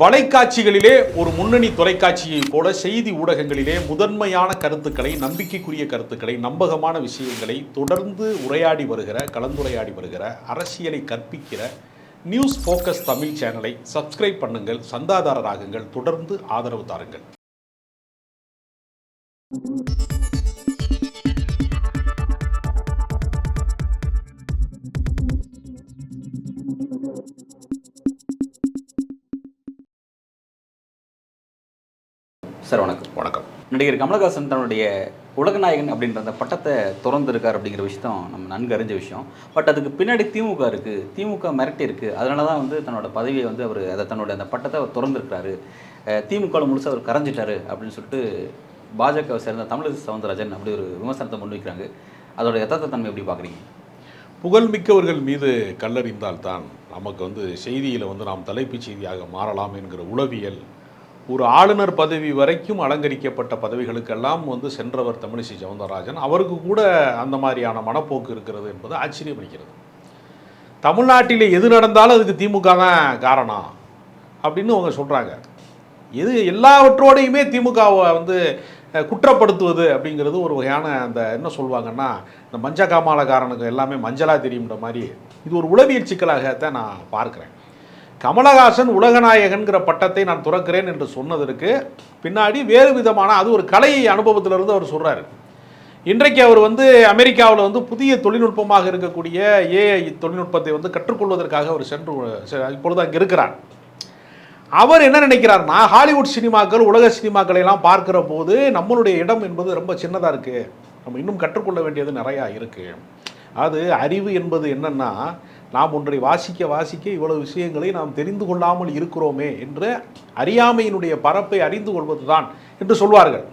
வலைக்காட்சிகளிலே ஒரு முன்னணி தொலைக்காட்சியை போல செய்தி ஊடகங்களிலே முதன்மையான கருத்துக்களை, நம்பிக்கைக்குரிய கருத்துக்களை, நம்பகமான விஷயங்களை தொடர்ந்து உரையாடி வருகிற, கலந்துரையாடி வருகிற, அரசியலை கற்பிக்கிற நியூஸ் ஃபோக்கஸ் தமிழ் சேனலை சப்ஸ்கிரைப் பண்ணுங்கள், சந்தாதாரராகுங்கள், தொடர்ந்து ஆதரவு தாருங்கள். சார் வணக்கம். வணக்கம். நடிகர் கமலஹாசன் தன்னுடைய உலகநாயகன் அப்படின்ற அந்த பட்டத்தை திறந்துருக்கார் அப்படிங்கிற விஷயம் நம்ம நன்கு அறிஞ்ச விஷயம். பட் அதுக்கு பின்னாடி திமுக இருக்குது, திமுக மிரட்டி இருக்குது. அதனால தான் தன்னோட பதவியை அவர் அதை தன்னுடைய அந்த பட்டத்தை அவர் திறந்துருக்காரு, திமுகவில் முழுசாக அவர் கரைஞ்சிட்டாரு அப்படின்னு சொல்லிட்டு பாஜகவை சேர்ந்த தமிழிசை சவுந்தரராஜன் அப்படி ஒரு விமர்சனத்தை முன்வைக்கிறாங்க. அதோட யதார்த்த தன்மை எப்படி பார்க்குறீங்க? புகழ்மிக்கவர்கள் மீது கல்லறிந்தால்தான் நமக்கு செய்தியில் நாம் தலைப்புச் செய்தியாக மாறலாம் என்கிற உளவியல், ஒரு ஆளுநர் பதவி வரைக்கும் அலங்கரிக்கப்பட்ட பதவிகளுக்கெல்லாம் சென்றவர் தமிழிசை சவுந்தரராஜன். அவருக்கு கூட அந்த மாதிரியான மனப்போக்கு இருக்கிறது என்பது ஆச்சரியமளிக்கிறது. தமிழ்நாட்டில் எது நடந்தாலும் அதுக்கு திமுக தான் காரணம் அப்படின்னு அவங்க சொல்கிறாங்க. எது எல்லாவற்றோடையுமே திமுகவை குற்றப்படுத்துவது அப்படிங்கிறது ஒரு வகையான அந்த என்ன சொல்லுவாங்கன்னா, இந்த மஞ்ச காமாலக்காரனுக்கு எல்லாமே மஞ்சளாக தெரியுன்ற மாதிரி இது ஒரு உளவியல் சிக்கலாகத்தான் நான் பார்க்குறேன். கமலஹாசன் உலகநாயகன்கிற பட்டத்தை நான் துறக்கிறேன் என்று சொன்னதற்கு பின்னாடி வேறு விதமான அது ஒரு கலை அனுபவத்திலிருந்து அவர் சொல்கிறார். இன்றைக்கு அவர் அமெரிக்காவில் புதிய தொழில்நுட்பமாக இருக்கக்கூடிய ஏஐ தொழில்நுட்பத்தை கற்றுக்கொள்வதற்காக அவர் இப்பொழுது அங்கே இருக்கிறார். அவர் என்ன நினைக்கிறார்னா, ஹாலிவுட் சினிமாக்கள், உலக சினிமாக்களை எல்லாம் பார்க்கிற போது நம்மளுடைய இடம் என்பது ரொம்ப சின்னதாக இருக்குது, நம்ம இன்னும் கற்றுக்கொள்ள வேண்டியது நிறையா இருக்குது. அது அறிவு என்பது என்னன்னா, நாம் ஒன்றை வாசிக்க இவ்வளவு விஷயங்களை நாம் தெரிந்து கொள்ளாமல் இருக்கிறோமே என்று அறியாமையினுடைய பரப்பை அறிந்து கொள்வது தான் என்று சொல்வார்கள்.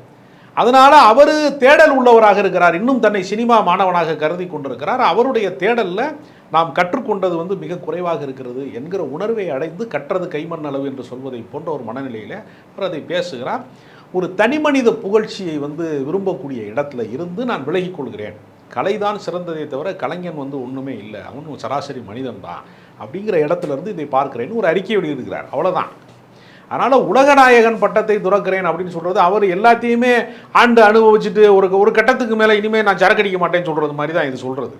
அதனால் அவர் தேடல் உள்ளவராக இருக்கிறார், இன்னும் தன்னை சினிமா மாணவனாக கருதி கொண்டிருக்கிறார். அவருடைய தேடலில் நாம் கற்றுக்கொண்டது மிக குறைவாக இருக்கிறது என்கிற உணர்வை அடைந்து கற்றது கைமண் அளவு என்று சொல்வதை போன்ற ஒரு மனநிலையில் அவர் அதை பேசுகிறார். ஒரு தனிமனித புகழ்ச்சியை விரும்பக்கூடிய இடத்துல இருந்து நான் விலகிக் கொள்கிறேன், கலைதான் சிறந்ததை தவிர கலைஞன் ஒன்றுமே இல்லை, அவன் சராசரி மனிதன் தான் அப்படிங்கிற இடத்துலேருந்து இதை பார்க்குறேன்னு ஒரு அறிக்கை வெளியிடுகிறார். அவ்வளோதான். அதனால் உலகநாயகன் பட்டத்தை துறக்கிறேன் அப்படின்னு சொல்கிறது, அவர் எல்லாத்தையுமே ஆண்டு அனுபவிச்சுட்டு ஒரு கட்டத்துக்கு மேலே இனிமேல் நான் சரக்கடிக்க மாட்டேன்னு சொல்கிறது மாதிரி தான் இது சொல்கிறது.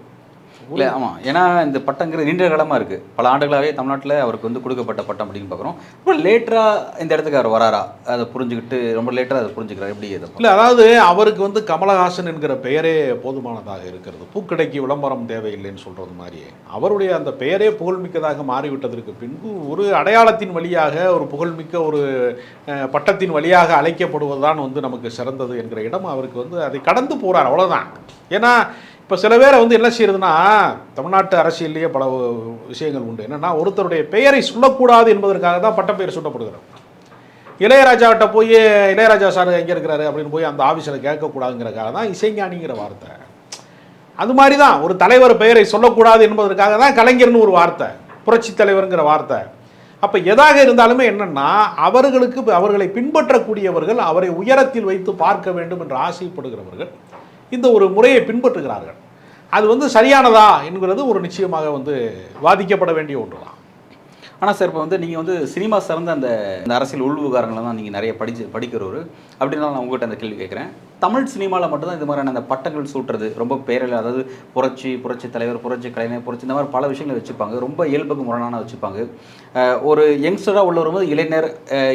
இல்லை, ஆமாம். ஏன்னா இந்த பட்டங்கிறது நீண்ட காலமாக இருக்குது, பல ஆண்டுகளாகவே தமிழ்நாட்டில் அவருக்கு கொடுக்கப்பட்ட பட்டம் அப்படின்னு பார்க்குறோம். இப்போ லேட்டராக இந்த இடத்துக்கு அவர் வராரா, அதை புரிஞ்சுக்கிட்டு ரொம்ப லேட்டராக அதை புரிஞ்சுக்கிறார் எப்படி? இல்லை, அதாவது அவருக்கு கமலஹாசன் என்கிற பெயரே போதுமானதாக இருக்கிறது, பூக்கடைக்கு விளம்பரம் தேவையில்லைன்னு சொல்கிறது மாதிரி அவருடைய அந்த பெயரே புகழ்மிக்கதாக மாறிவிட்டதற்கு பின்பு ஒரு அடையாளத்தின் வழியாக, ஒரு புகழ்மிக்க ஒரு பட்டத்தின் வழியாக அழைக்கப்படுவது தான் நமக்கு சிறந்தது என்கிற இடம் அவருக்கு அதை கடந்து போகிறார். அவ்வளோதான். ஏன்னா இப்போ சில பேரை என்ன செய்யறதுன்னா, தமிழ்நாட்டு அரசியல்லையே பல விஷயங்கள் உண்டு. என்னென்னா, ஒருத்தருடைய பெயரை சொல்லக்கூடாது என்பதற்காக தான் பட்டப்பெயர் சூட்டப்படுகிறது. இளையராஜாவிட்ட போய் இளையராஜா சார் எங்கே இருக்கிறாரு அப்படின்னு போய் அந்த ஆஃபீஸில் கேட்கக்கூடாதுங்கிறக்காக தான் இசைஞானிங்கிற வார்த்தை. அது மாதிரி தான் ஒரு தலைவர் பெயரை சொல்லக்கூடாது என்பதற்காக தான் கலைஞர்னு ஒரு வார்த்தை, புரட்சி தலைவருங்கிற வார்த்தை. அப்போ எதாக இருந்தாலுமே என்னென்னா, அவர்களை பின்பற்றக்கூடியவர்கள், அவரை உயரத்தில் வைத்து பார்க்க வேண்டும் என்று ஆசைப்படுகிறவர்கள் இந்த ஒரு முறையை பின்பற்றுகிறார்கள். அது சரியானதா என்கிறது ஒரு நிச்சயமாக வாதிக்கப்பட வேண்டிய ஒன்று தான். ஆனால் சார், இப்போ நீங்கள் சினிமா சார்ந்த அந்த அரசியல் உள்விவகாரங்களை தான் நீங்கள் நிறைய படிக்கிறவர் அப்படின்னா நான் உங்கள்கிட்ட அந்த கேள்வி கேட்குறேன். தமிழ் சினிமாவில் மட்டும்தான் இந்த மாதிரியான அந்த பட்டங்கள் சூட்டுறது ரொம்ப பேரில், அதாவது புரட்சி தலைவர், புரட்சி கலைஞர், புரட்சி இந்த மாதிரி பல விஷயங்களை வச்சுப்பாங்க, ரொம்ப இயல்புக்கு முரணான வச்சுப்பாங்க. ஒரு யங்ஸ்டராக உள்ள வரும்போது இளைஞர்,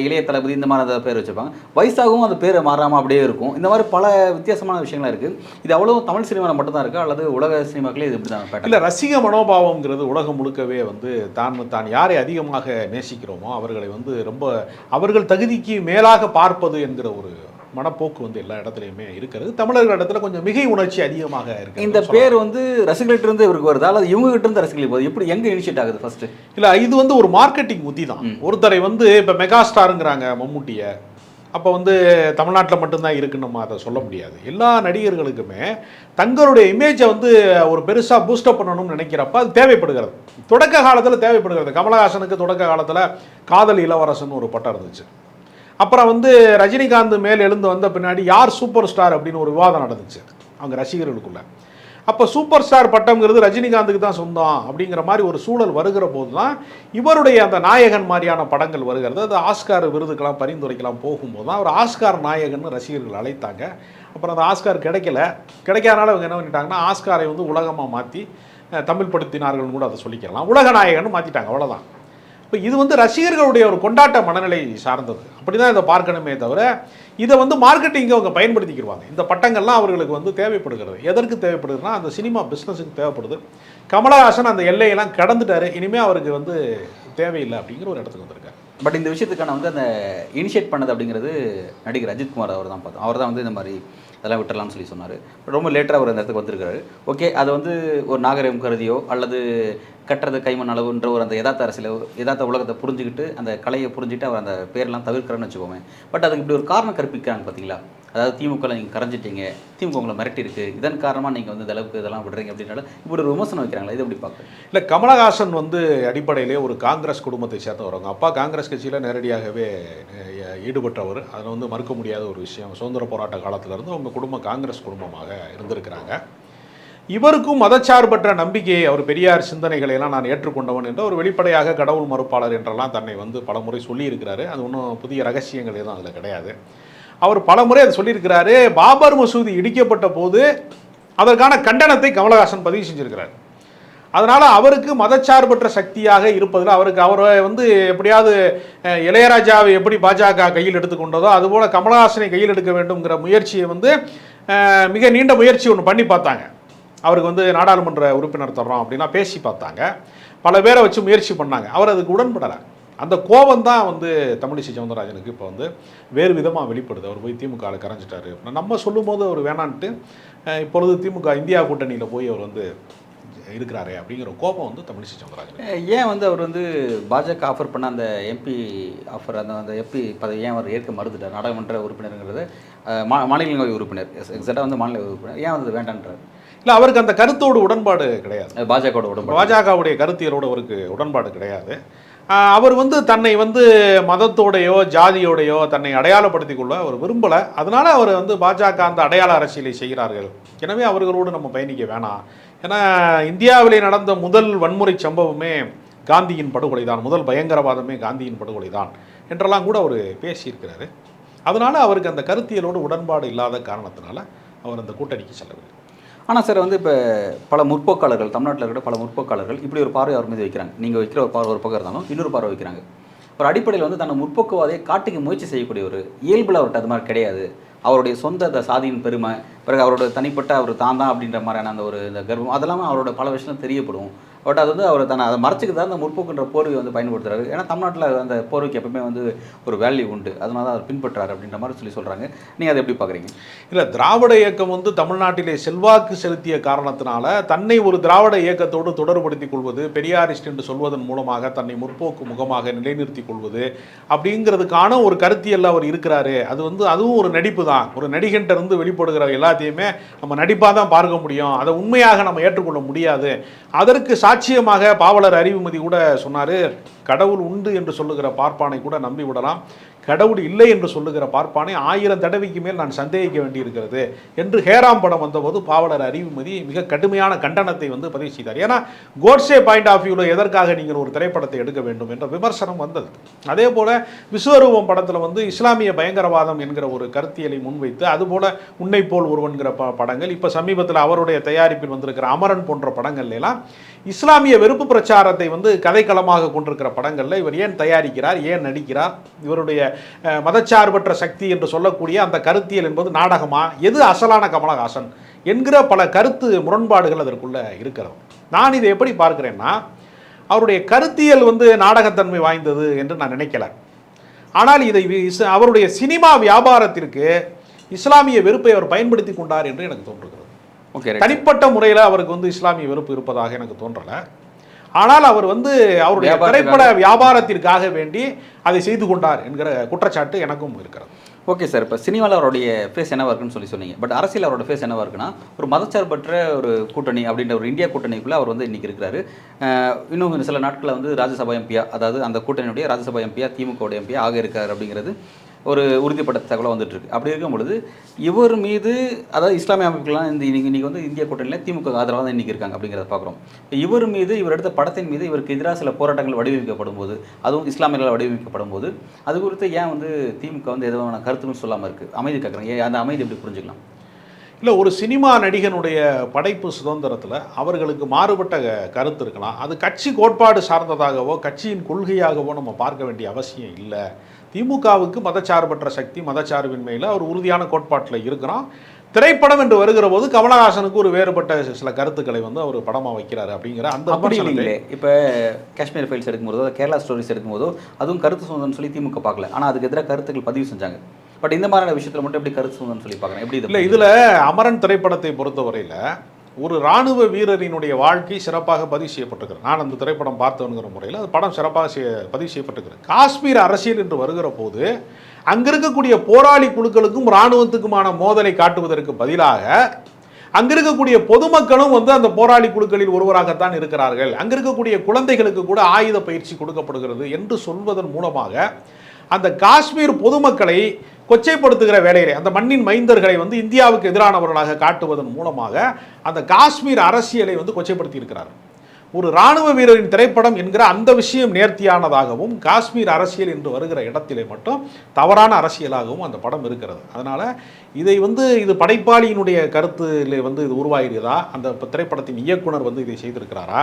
இளைய தளபதி இந்த மாதிரி அந்த பேர் வச்சுருப்பாங்க. வயசாகவும் அந்த பேர் மாறாமல் அப்படியே இருக்கும். இந்த மாதிரி பல வித்தியாசமான விஷயங்களாக இருக்குது. இது அவ்வளோ தமிழ் சினிமாவில் மட்டும்தான் இருக்கா, அல்லது உலக சினிமாக்களே இது இப்படி தான்? இல்லை, ரசிக மனோபாவங்கிறது உலகம் முழுக்கவே தான் யாரை அதிகமாக நேசிக்கிறோமோ அவர்களை ரொம்ப அவர்கள் தகுதிக்கு மேலாக பார்ப்பது என்கிற ஒரு மனப்போக்கு எல்லா இடத்துலையுமே இருக்கிறது. தமிழர்கள் இடத்துல கொஞ்சம் மிகை உணர்ச்சி அதிகமாக இருக்கு. இந்த பேர் ரசிகர்கிட்ட இருந்து இவருக்கு வருதா, அல்லது இவங்க கிட்ட இருந்து ரசிகர்களுக்கு போகுது, எப்படி எங்கே இனிஷியேட் ஆகுது ஃபர்ஸ்ட்? இல்லை, இது ஒரு மார்க்கெட்டிங் உத்தி தான். ஒருத்தரை இப்போ மெகா ஸ்டாருங்கிறாங்க மம்முட்டியை, அப்போ தமிழ்நாட்டில் மட்டும்தான் இருக்குன்னு நம்ம அதை சொல்ல முடியாது. எல்லா நடிகர்களுக்குமே தங்களுடைய இமேஜை ஒரு பெருசாக பூஸ்டப் பண்ணணும்னு நினைக்கிறப்ப அது தேவைப்படுகிறது. தொடக்க காலத்தில் தேவைப்படுகிறது. கமலஹாசனுக்கு தொடக்க காலத்தில் காதல் இளவரசன் ஒரு பட்டம் இருந்துச்சு. அப்புறம் ரஜினிகாந்த் மேல் எழுந்து வந்த பின்னாடி யார் சூப்பர் ஸ்டார் அப்படின்னு ஒரு விவாதம் நடந்துச்சு அவங்க ரசிகர்களுக்குள்ள. அப்போ சூப்பர் ஸ்டார் பட்டம்ங்கிறது ரஜினிகாந்துக்கு தான் சொந்தம் அப்படிங்கிற மாதிரி ஒரு சூழல் வருகிற போது தான் இவருடைய அந்த நாயகன் மாதிரியான படங்கள் வருகிறது. அது ஆஸ்கார் விருதுக்கெல்லாம் பரிந்துரைக்கலாம் போகும்போது தான் அவர் ஆஸ்கார் நாயகன் ரசிகர்கள் அழைத்தாங்க. அப்புறம் அந்த ஆஸ்கார் கிடைக்காதனால அவங்க என்ன பண்ணிட்டாங்கன்னா ஆஸ்காரை வந்து உலகமாக மாற்றி தமிழ் படுத்தினார்கள் கூட அதை சொல்லிக்கலாம், உலக நாயகன்னு மாற்றிட்டாங்க, அவ்வளோதான். இப்போ இது வந்து ரசிகர்களுடைய ஒரு கொண்டாட்ட மனநிலை சார்ந்தது, அப்படி தான் இதை பார்க்கணுமே தவிர இதை வந்து மார்க்கெட்டிங்கை அவங்க பயன்படுத்திக்கிடுவாங்க. இந்த பட்டங்கள்லாம் அவர்களுக்கு வந்து தேவைப்படுகிறது. எதற்கு தேவைப்படுதுன்னா அந்த சினிமா பிஸ்னஸுக்கு தேவைப்படுது. கமலஹாசன் அந்த எல்லையெல்லாம் கடந்துட்டார், இனிமேல் அவருக்கு வந்து தேவையில்லை அப்படிங்கிற ஒரு இடத்துக்கு வந்திருக்காரு. பட் இந்த விஷயத்துக்கான வந்து அந்த இனிஷியேட் பண்ணது அப்படிங்கிறது நடிகர் அஜித்குமார் அவர் தான் பார்த்தோம். அவர் தான் வந்து இந்த மாதிரி அதெல்லாம் விட்டுறலாம்னு சொல்லி சொன்னார். ரொம்ப லேட்டராக அவர் அந்த இடத்துக்கு வந்திருக்காரு. ஓகே, அது வந்து ஒரு நாகரிகம் கருதியோ அல்லது கட்டுறது கைமண் அளவுன்ற ஒரு அந்த யதார்த்த அரசியல் யதார்த்த உலகத்தை புரிஞ்சுக்கிட்டு அந்த கலையை புரிஞ்சுட்டு அவர் அந்த பேரெல்லாம் தவிர்க்கிறேன்னு வச்சுக்கோமே. பட் அதுக்கு இப்படி ஒரு காரணம் கற்பிக்கிறாங்க பார்த்தீங்களா? அதாவது திமுகவில் நீங்கள் கரைஞ்சிட்டீங்க, திமுக உங்களை மிரட்டி இருக்கு, இதன் காரணமாக நீங்கள் வந்து இந்த அளவுக்கு இதெல்லாம் விடுறீங்க அப்படின்னால இப்படி ஒரு விமர்சனம் வைக்கிறாங்களா? இது எப்படி பார்க்குறேன்? இல்லை, கமலஹாசன் வந்து அடிப்படையிலே ஒரு காங்கிரஸ் குடும்பத்தை சேர்ந்தவங்க. அப்பா காங்கிரஸ் கட்சியில் நேரடியாகவே ஈடுபட்டவர், அதில் வந்து மறுக்க முடியாத ஒரு விஷயம். சுதந்திர போராட்ட காலத்திலேருந்து அவங்க குடும்பம் காங்கிரஸ் குடும்பமாக இருந்திருக்கிறாங்க. இவருக்கும் மதச்சார்பற்ற நம்பிக்கையை, அவர் பெரியார் சிந்தனைகளை எல்லாம் நான் ஏற்றுக்கொண்டவன் என்ற ஒரு வெளிப்படையாக கடவுள் மறுப்பாளர் என்றெல்லாம் தன்னை வந்து பலமுறை சொல்லியிருக்கிறாரு. அது ஒன்றும் புதிய ரகசியங்கள் எதுவும் அதில் கிடையாது. அவர் பலமுறை அதை சொல்லியிருக்கிறாரு. பாபர் மசூதி இடிக்கப்பட்ட போது அதற்கான கண்டனத்தை கமலஹாசன் பதிவு செஞ்சிருக்கிறார். அதனால் அவருக்கு மதச்சார்பற்ற சக்தியாக இருப்பதில் அவரை வந்து எப்படியாவது இளையராஜாவை எப்படி பாஜக கையில் எடுத்துக்கொண்டதோ அதுபோல் கமலஹாசனை கையில் எடுக்க வேண்டும்ங்கிற முயற்சியை வந்து மிக நீண்ட முயற்சி ஒன்று பண்ணி பார்த்தாங்க. அவருக்கு வந்து நாடாளுமன்ற உறுப்பினர் தர்றோம் அப்படின்னா பேசி பார்த்தாங்க, பல பேரை வச்சு முயற்சி பண்ணாங்க. அவர் அதுக்கு உடன்படலை. அந்த கோபம் தான் வந்து தமிழிசை சவுந்தரராஜனுக்கு இப்போ வந்து வேறு விதமாக வெளிப்படுது. அவர் போய் திமுகவில் கரைஞ்சிட்டாரு. நம்ம சொல்லும்போது அவர் வேணான்ட்டு இப்பொழுது திமுக இந்தியா கூட்டணியில் போய் அவர் வந்து இருக்கிறாரே அப்படிங்கிற கோபம் வந்து தமிழிசை சவுந்தரராஜன். ஏன் வந்து அவர் வந்து பாஜக ஆஃபர் பண்ண அந்த எம்பி ஆஃபர் அந்த எம்பி பதவி ஏன் அவர் ஏற்க மறுத்துட்டார்? நாடாளுமன்ற உறுப்பினருங்கிறது மாநிலங்களவை உறுப்பினர், எக்ஸாக்டாக வந்து மாநில உறுப்பினர், ஏன் வந்து வேண்டான்றார்? இல்லை, அவருக்கு அந்த கருத்தோடு உடன்பாடு கிடையாது. பாஜகவுடைய கருத்தியலோடு அவருக்கு உடன்பாடு கிடையாது. அவர் வந்து தன்னை வந்து மதத்தோடையோ ஜாதியோடையோ தன்னை அடையாளப்படுத்திக் கொள்ள அவர் விரும்பலை. அதனால அவர் வந்து பாஜக அந்த அடையாள அரசியலை செய்கிறார்கள், எனவே அவர்களோடு நம்ம பயணிக்க வேணாம். ஏன்னா இந்தியாவிலே நடந்த முதல் வன்முறை சம்பவமே காந்தியின் படுகொலை தான், முதல் பயங்கரவாதமே காந்தியின் படுகொலை தான் என்றெல்லாம் கூட அவர் பேசியிருக்கிறாரு. அதனால அவருக்கு அந்த கருத்தியலோடு உடன்பாடு இல்லாத காரணத்தினால அவர் அந்த கூட்டணிக்கு செல்லவில்லை. ஆனால் சார் வந்து இப்போ பல முற்போக்காளர்கள், தமிழ்நாட்டில் இருக்கிற பல முற்போக்காளர்கள் இப்படி ஒரு பார்வை அவர் மீது வைக்கிறாங்க. நீங்கள் வைக்கிற ஒரு பார்வை ஒரு பக்கம் இருந்தாலும் இன்னொரு பார்வை வைக்கிறாங்க. ஒரு அடிப்படையில் வந்து தன்னை முற்போக்குவாதையை காட்டிக்க முயற்சி செய்யக்கூடிய ஒரு இயல்பில் அவர்கிட்ட அது மாதிரி கிடையாது. அவருடைய சொந்த சாதியின் பெருமை, பிறகு அவரோட தனிப்பட்ட அவர் தான் அப்படின்ற மாதிரியான அந்த ஒரு இந்த கர்வம் அதெல்லாமே அவரோட பல விஷயம் தெரியப்படும். பட் அது வந்து அவர் தன்னை அதை மறைச்சிக்கிட்டு தான் அந்த முற்போக்குன்ற போர்வை வந்து பயன்படுத்துறாரு. ஏன்னா தமிழ்நாட்டில் அந்த போர்வைக்கு எப்பவுமே வந்து ஒரு வேல்யூ உண்டு, அதனால தான் அவர் பின்பற்றாரு அப்படின்ற மாதிரி சொல்கிறாங்க. நீங்கள் அதை எப்படி பார்க்குறீங்க? இல்லை, திராவிட இயக்கம் வந்து தமிழ்நாட்டிலே செல்வாக்கு செலுத்திய காரணத்தினால தன்னை ஒரு திராவிட இயக்கத்தோடு தொடர்புபடுத்திக் கொள்வது, பெரியாரிஸ்ட் என்று சொல்வதன் மூலமாக தன்னை முற்போக்கு முகமாக நிலைநிறுத்திக் கொள்வது அப்படிங்கிறதுக்கான ஒரு கருத்தியல்ல அவர் இருக்கிறாரு. அது வந்து அதுவும் ஒரு நடிப்பு தான். ஒரு நடிகன்ட்ட இருந்து வெளிப்படுகிற எல்லாத்தையுமே நம்ம நடிப்பாக தான் பார்க்க முடியும், அதை உண்மையாக நம்ம ஏற்றுக்கொள்ள முடியாது. அதற்கு சாட்சியமாக பாவலர் அறிவுமதி கூட சொன்னார், கடவுள் உண்டு என்று சொல்லுகிற பார்ப்பானை கூட நம்பி விடலாம், கடவுள் இல்லை என்று சொல்லுகிற பார்ப்பானை 1000 தடவைக்கு மேல் நான் சந்தேகிக்க வேண்டியிருக்கிறது என்று ஹேராம் படம் வந்தபோது பாவலர் அறிவுமதி மிக கடுமையான கண்டனத்தை வந்து பதிவு செய்தார். ஏன்னா கோட்ஸே பாயிண்ட் ஆஃப் வியூவில் எதற்காக நீங்கள் ஒரு திரைப்படத்தை எடுக்க வேண்டும் என்ற விமர்சனம் வந்தது. அதே போல் விஸ்வரூபம் படத்தில் வந்து இஸ்லாமிய பயங்கரவாதம் என்கிற ஒரு கருத்தியலை முன்வைத்து, அதுபோல் உன்னை போல் ஒருவன்கிற படங்கள், இப்போ சமீபத்தில் அவருடைய தயாரிப்பில் வந்திருக்கிற அமரன் போன்ற படங்கள்லாம் இஸ்லாமிய வெறுப்பு பிரச்சாரத்தை வந்து கதைக்களமாக கொண்டிருக்கிற படங்களில் இவர் ஏன் தயாரிக்கிறார், ஏன் நடிக்கிறார்? இவருடைய மதச்சார்பற்ற சக்தி என்று சொல்லக்கூடிய அந்த கருத்தியல் என்பது நாடகமா, எது அசலான கமலஹாசன் என்கிற பல கருத்து முரண்பாடுகள் அதற்குள்ள இருக்கிறது. நான் இதை எப்படி பார்க்கிறேன்னா, அவருடைய கருத்தியல் வந்து நாடகத்தன்மை வாய்ந்தது என்று நான் நினைக்கல. ஆனால் இதை அவருடைய சினிமா வியாபாரத்திற்கு இஸ்லாமிய வெறுப்பை அவர் பயன்படுத்தி கொண்டார் என்று எனக்கு தோன்றுகிறது. தனிப்பட்ட முறையில் அவருக்கு வந்து இஸ்லாமிய வெறுப்பு இருப்பதாக எனக்கு தோன்றலை. ஆனால் அவர் வந்து அவருடைய திரைப்பட வியாபாரத்திற்காக வேண்டி அதை செய்து கொண்டார் என்கிற குற்றச்சாட்டு எனக்கும் இருக்கிறது. ஓகே சார், இப்போ சினிமாவில் அவருடைய ஃபேஸ் என்னவா இருக்குன்னு சொன்னீங்க. பட் அரசியல் அவரோட ஃபேஸ் என்னவா இருக்குன்னா, ஒரு மதச்சார்பற்ற ஒரு கூட்டணி அப்படின்ற ஒரு இந்தியா கூட்டணிக்குள்ளே அவர் வந்து இன்றைக்கி இருக்கிறாரு. இன்னும் சில நாட்களில் வந்து ராஜ்யசபா எம்பியா, அதாவது அந்த கூட்டணியுடைய ராஜ்யசபா எம்பியா திமுகவுடைய எம்பியா ஆக இருக்கார் அப்படிங்கிறது ஒரு உறுதிப்பட்ட தகவலாக வந்துட்டு இருக்கு. அப்படி இருக்கும் பொழுது இவர் மீது, அதாவது இஸ்லாமிய அமைப்புகள்லாம் இன்னைக்கு வந்து இந்திய கூட்டணியில் திமுக ஆதரவாக தான் இன்னைக்கு இருக்காங்க அப்படிங்கிறத பார்க்குறோம். இவர் மீது, இவர் எடுத்த படத்தின் மீது இவருக்கு எதிராக சில போராட்டங்கள் வடிவமைக்கப்படும் போது, அதுவும் இஸ்லாமியர்களால் வடிவமைக்கப்படும் போது, அது குறித்து ஏன் வந்து திமுக வந்து எதுவான கருத்துன்னு சொல்லாமல் இருக்குது? அமைதி கேட்குறேன், அந்த அமைதி எப்படி புரிஞ்சுக்கலாம்? இல்லை, ஒரு சினிமா நடிகனுடைய படைப்பு சுதந்திரத்தில் அவர்களுக்கு மாறுபட்ட கருத்து இருக்கலாம். அது கட்சி கோட்பாடு சார்ந்ததாகவோ கட்சியின் கொள்கையாகவோ நம்ம பார்க்க வேண்டிய அவசியம் இல்லை. திமுகவுக்கு மதச்சார்பற்ற சக்தி, மதச்சார்பின்மையில் அவர் உறுதியான கோட்பாட்டில் இருக்கிறோம். திரைப்படம் என்று வருகிற போது கமலஹாசனுக்கு ஒரு வேறுபட்ட சில கருத்துக்களை வந்து அவர் படமாக வைக்கிறாரு அப்படிங்கிற அந்த அப்படி இல்லைங்களே. இப்போ காஷ்மீர் ஃபைல்ஸ் எடுக்கும்போதோ, கேரளா ஸ்டோரிஸ் எடுக்கும்போதோ அதுவும் கருத்து சுதந்திரம்னு சொல்லி திமுக பார்க்கல. ஆனால் அதுக்கு எதிராக கருத்துக்கள் பதிவு செஞ்சாங்க. பட் இந்த மாதிரியான விஷயத்தில் மட்டும் எப்படி கருத்து சுதந்திரம்னு சொல்லி பார்க்குறேன்? எப்படி இல்லை, இதில் அமரன் திரைப்படத்தை பொறுத்தவரையில் ஒரு இராணுவ வீரரினுடைய வாழ்க்கை சிறப்பாக பதிவு செய்யப்பட்டிருக்கிறது. நான் அந்த திரைப்படம் பார்த்தவனுங்கிற முறையில் அது படம் சிறப்பாக பதிவு செய்யப்பட்டிருக்கிறது. காஷ்மீர் அரசியல் என்று வருகிற போது அங்கே இருக்கக்கூடிய போராளி குழுக்களுக்கும் இராணுவத்துக்குமான மோதலை காட்டுவதற்கு பதிலாக அங்கே இருக்கக்கூடிய பொதுமக்களும் வந்து அந்த போராளி குழுக்களில் ஒருவராகத்தான் இருக்கிறார்கள், அங்கே இருக்கக்கூடிய குழந்தைகளுக்கு கூட ஆயுத பயிற்சி கொடுக்கப்படுகிறது என்று சொல்வதன் மூலமாக அந்த காஷ்மீர் பொதுமக்களை கொச்சைப்படுத்துகிற வேலைகளை, அந்த மண்ணின் மைந்தர்களை வந்து இந்தியாவுக்கு எதிரானவர்களாக காட்டுவதன் மூலமாக அந்த காஷ்மீர் அரசியலை வந்து கொச்சைப்படுத்தி இருக்கிறார். ஒரு இராணுவ வீரரின் திரைப்படம் என்கிற அந்த விஷயம் நேர்த்தியானதாகவும், காஷ்மீர் அரசியல் என்று வருகிற இடத்திலே மட்டும் தவறான அரசியலாகவும் அந்த படம் இருக்கிறது. அதனால் இதை வந்து இது படைப்பாளியினுடைய கருத்தில் வந்து இது உருவாகிறதா, அந்த திரைப்படத்தின் இயக்குனர் வந்து இதை செய்திருக்கிறாரா,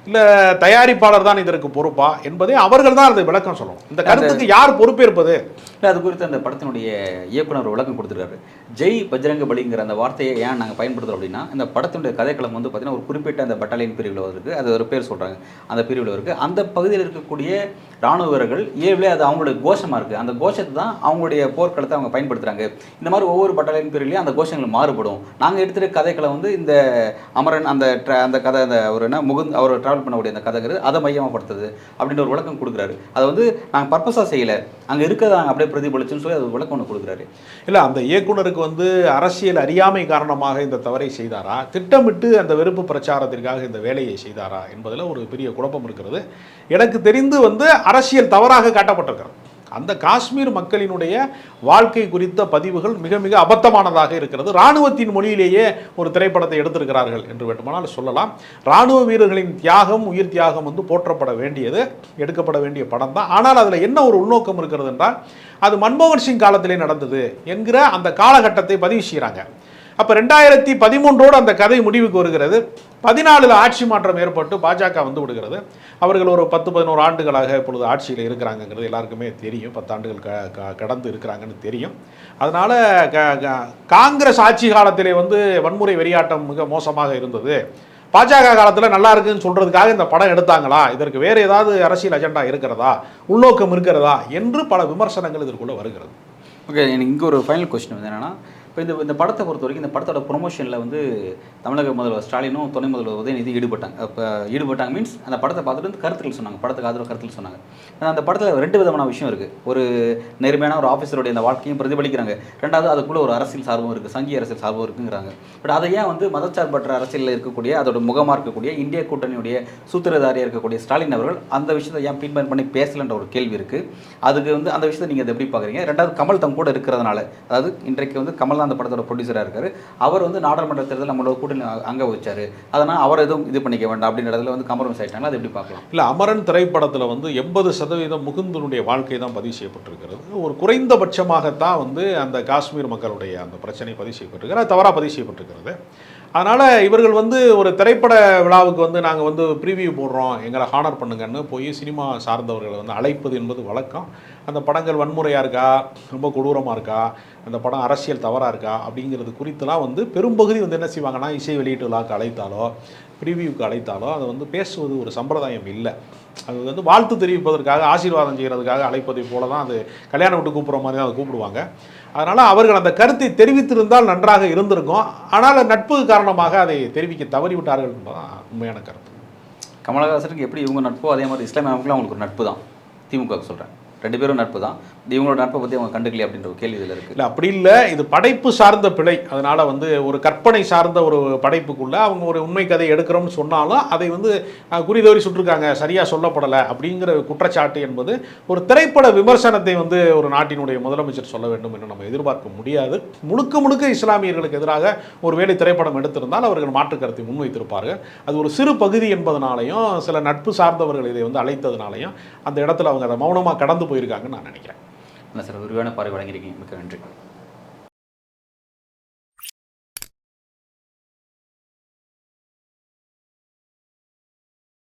இல்லை தயாரிப்பாளர் தான் இதற்கு பொறுப்பா என்பதை அவர்கள் தான் அதை விளக்கம் சொல்லணும். இந்த கருத்துக்கு யார் பொறுப்பேற்பது? இல்லை, அது குறித்து அந்த படத்தினுடைய இயக்குனர் விளக்கம் கொடுத்துருக்காரு. ஜெய் பஜ்ரங்க பலிங்கிற அந்த வார்த்தையை ஏன் நாங்கள் பயன்படுத்துகிறோம் அப்படின்னா, இந்த படத்தினுடைய கதைக்களம் வந்து பார்த்தீங்கன்னா ஒரு குறிப்பிட்ட அந்த பட்டாலியன் பிரிவில் இருக்குது, அது ஒரு பேர் சொல்கிறாங்க, அந்த பிரிவில் இருக்குது. அந்த பகுதியில் இருக்கக்கூடிய இராணுவ வீரர்கள் இயல்பிலே அது அவங்களுடைய கோஷமாக இருக்குது. அந்த கோஷத்தை தான் அவங்களுடைய போர்க்களத்தை அவங்க பயன்படுத்துகிறாங்க. இந்த மாதிரி ஒவ்வொரு பட்டாலியன் பிரிவிலையும் அந்த கோஷங்கள் மாறுபடும். நாங்கள் எடுத்துகிற கதைக்களை வந்து இந்த அமரன் அந்த கதை, அந்த ஒரு என்ன அவர் ட்ராவல் பண்ணக்கூடிய அந்த கதைங்கிறது அதை மையமாகப்படுத்துது அப்படின்ற ஒரு விளக்கம் கொடுக்குறாரு. அதை வந்து நாங்கள் பர்பஸாக செய்யலை, அங்கே இருக்கிறத நாங்கள் அப்படியே பிரதிபலிச்சுன்னு சொல்லி அது விளக்கம் ஒன்று கொடுக்குறாரு. இல்லை, அந்த இயக்குனருக்கு வந்து அரசியல் அறியாமை காரணமாக இந்த தவறை செய்தாரா, திட்டமிட்டு அந்த வெறுப்பு பிரச்சாரத்திற்காக இந்த வேலையை செய்தாரா என்பதில் ஒரு பெரிய குழப்பம் இருக்கிறது. எனக்கு தெரிந்து வந்து அரசியல் தவறாக காட்டப்பட்டிருக்கிறது. அந்த காஷ்மீர் மக்களினுடைய வாழ்க்கை குறித்த பதிவுகள் மிக மிக அபத்தமானதாக இருக்கிறது. இராணுவத்தின் மொழியிலேயே ஒரு திரைப்படத்தை எடுத்திருக்கிறார்கள் என்று வேண்டுமானால் சொல்லலாம். இராணுவ வீரர்களின் தியாகம், உயிர் தியாகம் வந்து போற்றப்பட வேண்டியது, எடுக்கப்பட வேண்டிய படம் தான். ஆனால் அதில் என்ன ஒரு உள்நோக்கம் இருக்கிறது என்றால், அது மன்மோகன் சிங் காலத்திலே நடந்தது என்கிற அந்த காலகட்டத்தை பதிவு செய்கிறாங்க. அப்போ 2013 அந்த கதை முடிவுக்கு வருகிறது. 14 ஆட்சி மாற்றம் ஏற்பட்டு பாஜக வந்து விடுகிறது. அவர்கள் ஒரு 10-11 ஆண்டுகளாக இப்பொழுது ஆட்சியில் இருக்கிறாங்கிறது எல்லாருக்குமே தெரியும். 10 ஆண்டுகள் கடந்து இருக்கிறாங்கன்னு தெரியும். அதனால் காங்கிரஸ் ஆட்சி காலத்திலே வந்து வன்முறை வெறியாட்டம் மிக மோசமாக இருந்தது, பாஜக காலத்தில் நல்லா இருக்குன்னு சொல்கிறதுக்காக இந்த படம் எடுத்தாங்களா, இதற்கு வேறு ஏதாவது அரசியல் அஜெண்டா இருக்கிறதா, உள்நோக்கம் இருக்கிறதா என்று பல விமர்சனங்கள் இதற்குள்ளே வருகிறது. ஓகே, எனக்கு இங்கே ஒரு ஃபைனல் கொஸ்டின் வந்து என்னென்னா, இப்போ இந்த படத்தை பொறுத்த வரைக்கும் இந்த படத்தோட ப்ரொமோஷனில் வந்து தமிழக முதல்வர் ஸ்டாலினும் துணை முதல்வர் உதயநிதி ஈடுபட்டாங்க. அப்போ ஈடுபட்டாங்க மீன்ஸ் அந்த படத்தை பார்த்துட்டு கருத்துக்கள் சொன்னாங்க, படத்துக்கு ஆதரவு கருத்துக்கள் சொன்னாங்க. அந்த படத்தில் 2 விதமான விஷயம் இருக்குது. ஒரு நேர்மையான ஒரு ஆஃபீஸருடைய அந்த வாழ்க்கையும் பிரதிபலிக்கிறாங்க. ரெண்டாவது அதுக்குள்ளே ஒரு அரசியல் சார்பும் இருக்குது, சங்கிய அரசியல் சார்பும் இருக்குங்கிறாங்க. பட் அதை ஏன் வந்து மதச்சார்பற்ற அரசியலில் இருக்கக்கூடிய, அதோட முகமாக இருக்கக்கூடிய இந்திய கூட்டணியுடைய சூத்திரதாரியாக இருக்கக்கூடிய ஸ்டாலின் அவர்கள் அந்த விஷயத்தை ஏன் பின்பன் பண்ணி பேசலன்ற ஒரு கேள்வி இருக்குது. அதுக்கு வந்து அந்த விஷயத்தை நீங்கள் அதை எப்படி பார்க்குறீங்க? ரெண்டாவது கமல் தம் கூட இருக்கிறதுனால, அதாவது இன்றைக்கு வந்து கமல் அந்த படத்தோட ப்ரொடியூசராக இருக்காரு, அவர் வந்து நாடாளுமன்ற தேர்தல் நம்மளோட கூட்டணி அங்கே வச்சாரு, அதனால் அவர் எதுவும் இது பண்ணிக்க வேண்டாம் அப்படின்றதுல வந்து காம்ப்ரமைஸ் ஆகிட்டாங்க. அது எப்படி பார்க்கலாம்? இல்லை, அமரன் திரைப்படத்தில் வந்து 80% முகுந்தனுடைய வாழ்க்கை தான் பதிவு செய்யப்பட்டிருக்கிறது. ஒரு குறைந்தபட்சமாகத்தான் வந்து அந்த காஷ்மீர் மக்களுடைய அந்த பிரச்சனை பதிவு செய்யப்பட்டிருக்கிறது, அது தவறாக பதிவு செய்யப்பட்டிருக்கிறது. அதனால் இவர்கள் வந்து ஒரு திரைப்பட விழாவுக்கு வந்து நாங்கள் வந்து ப்ரீவியூ போடுறோம், எங்களை ஹானர் பண்ணுங்கன்னு போய் சினிமா சார்ந்தவர்களை வந்து அழைப்பது என்பது வழக்கம். அந்த படங்கள் வன்முறையாக இருக்கா, ரொம்ப கொடூரமாக இருக்கா, அந்த படம் அரசியல் தவறாக இருக்கா அப்படிங்கிறது குறித்துலாம் வந்து பெரும்பகுதி வந்து என்ன செய்வாங்கன்னா, இசை வெளியீட்டு விழாவுக்கு அழைத்தாலோ ப்ரிவியூக்கு அழைத்தாலோ அதை வந்து பேசுவது ஒரு சம்பிரதாயம் இல்லை. அது வந்து வாழ்த்து தெரிவிப்பதற்காக, ஆசீர்வாதம் செய்கிறதுக்காக அழைப்பதை போல தான் அது கல்யாணம் விட்டு கூப்பிட்ற மாதிரி தான் அதை கூப்பிடுவாங்க. அதனால் அவர்கள் அந்த கருத்தை தெரிவித்திருந்தால் நன்றாக இருந்திருக்கும். ஆனால் நட்பு காரணமாக அதை தெரிவிக்க தவறிவிட்டார்கள் என்பதுதான் உண்மையான கருத்து. கமலஹாசனுக்கு எப்படி இவங்க நட்போ அதே மாதிரி இஸ்லாமிய அமைப்புகளும் அவங்களுக்கு ஒரு நட்பு தான், திமுக சொல்கிறேன். 2 பேரும் நட்பு தான். இவங்களோட நட்பை பற்றி அவங்க கண்டுக்கலையே அப்படின்ற ஒரு கேள்வி இதில் இருக்குது. இல்லை அப்படி இல்லை, இது படைப்பு சார்ந்த பிழை. அதனால் வந்து ஒரு கற்பனை சார்ந்த ஒரு படைப்புக்குள்ளே அவங்க ஒரு உண்மை கதை எடுக்கிறோம்னு சொன்னாலும் அதை வந்து குறிதவறி சுட்டிருக்காங்க, சரியாக சொல்லப்படலை அப்படிங்கிற குற்றச்சாட்டு என்பது ஒரு திரைப்பட விமர்சனத்தை வந்து ஒரு நாட்டினுடைய முதலமைச்சர் சொல்ல வேண்டும் என்று நம்ம எதிர்பார்க்க முடியாது. முழுக்க முழுக்க இஸ்லாமியர்களுக்கு எதிராக ஒருவேளை திரைப்படம் எடுத்திருந்தால் அவர்கள் மாற்று கருத்தை முன்வைத்திருப்பார்கள். அது ஒரு சிறு பகுதி என்பதனாலையும் சில நட்பு சார்ந்தவர்கள் இதை வந்து அழைத்ததுனாலையும் அந்த இடத்துல அவங்க அதை மௌனமாக கடந்து போயிருக்காங்கன்னு நான் நினைக்கிறேன். இல்லை சார், விரிவான பார்வை வழங்கியிருக்கீங்க, மிக்க நன்றி.